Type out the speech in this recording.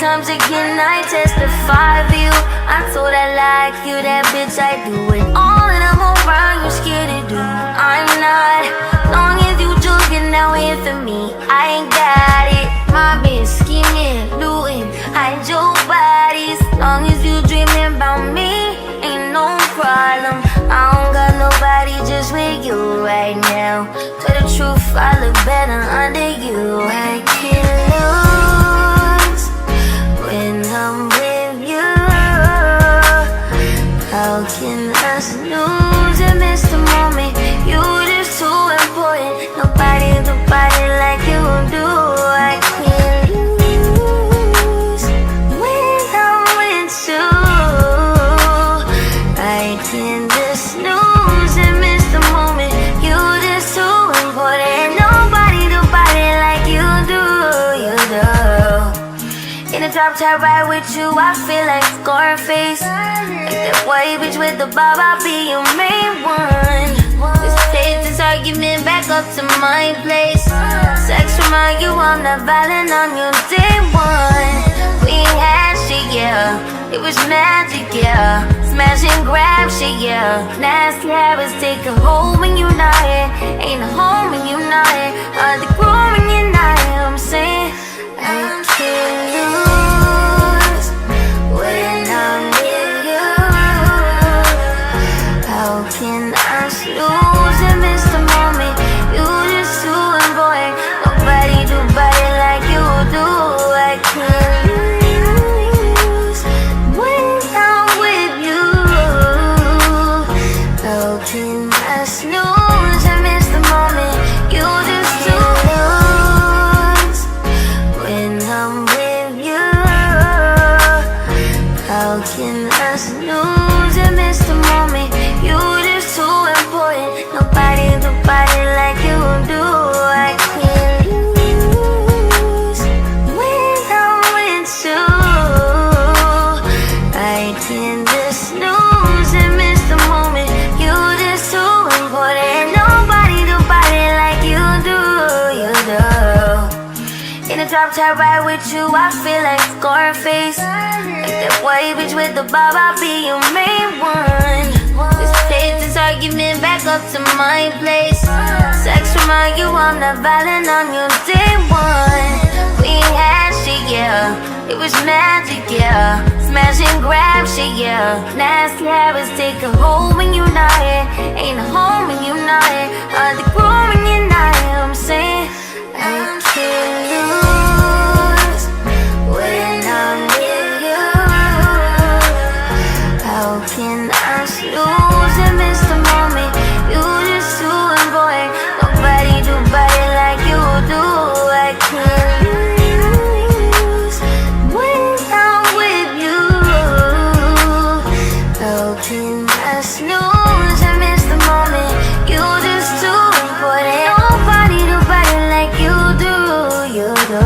times again I testify for you. I told I like you, that bitch I do it all and I'm around, you're scared to do. I'm not, long as you joking now here for me, I ain't got it. My bitch scheming, looting, hide your bodies. Long as you dreaming about me, ain't no problem. I don't got nobody just with you right now. Tell the truth, I look better under you. I can't lose when I'm with you. How can I snooze and miss the moment? You just too important. Nobody like you do. I can't lose when I'm with you. I can't just snooze and miss the moment. You just too important. Nobody like you do. You do. In the drop top ride with you, I feel like Scarface. Like that white bitch with the bob, I'll be your main one. Let's take this argument back up to my place. Sex remind you I'm not violent on your day one. We ain't had shit, yeah. It was magic, yeah. Smash and grab shit, yeah. Nasty habits take a hold when you're not here. Ain't a home when you're not here. The groove when you're not here. I'm saying I can't lose when I'm with you. How can I snooze and miss the moment? You just too important. Nobody like you do. I can't lose when I'm with you. How can I snooze and miss the moment? You just too lose when I'm with you. How can I snooze and miss the moment? You just too important. Nobody like you do. I can't lose when I'm with you. I can't just snooze and miss the moment. You just too important. Nobody like you do. You do. In the drop top ride with you, I feel like Scarface. Like that white bitch with the bob, I'll be your main one. Let's take this argument back up to my place. Sex remind you I'm not violent on your day one. We ain't had shit, yeah. It was magic, yeah. Smash and grab shit, yeah. Nasty habits take a hold when you're not here. Ain't a home when you're not here. The groove when you're not here. I'm saying I can't lose when I'm with you. How can I snooze and miss the moment? You just too important. Nobody like you do. I can't lose when I'm with you. How can I snooze and miss the moment? You just too important. Nobody like you do. You do.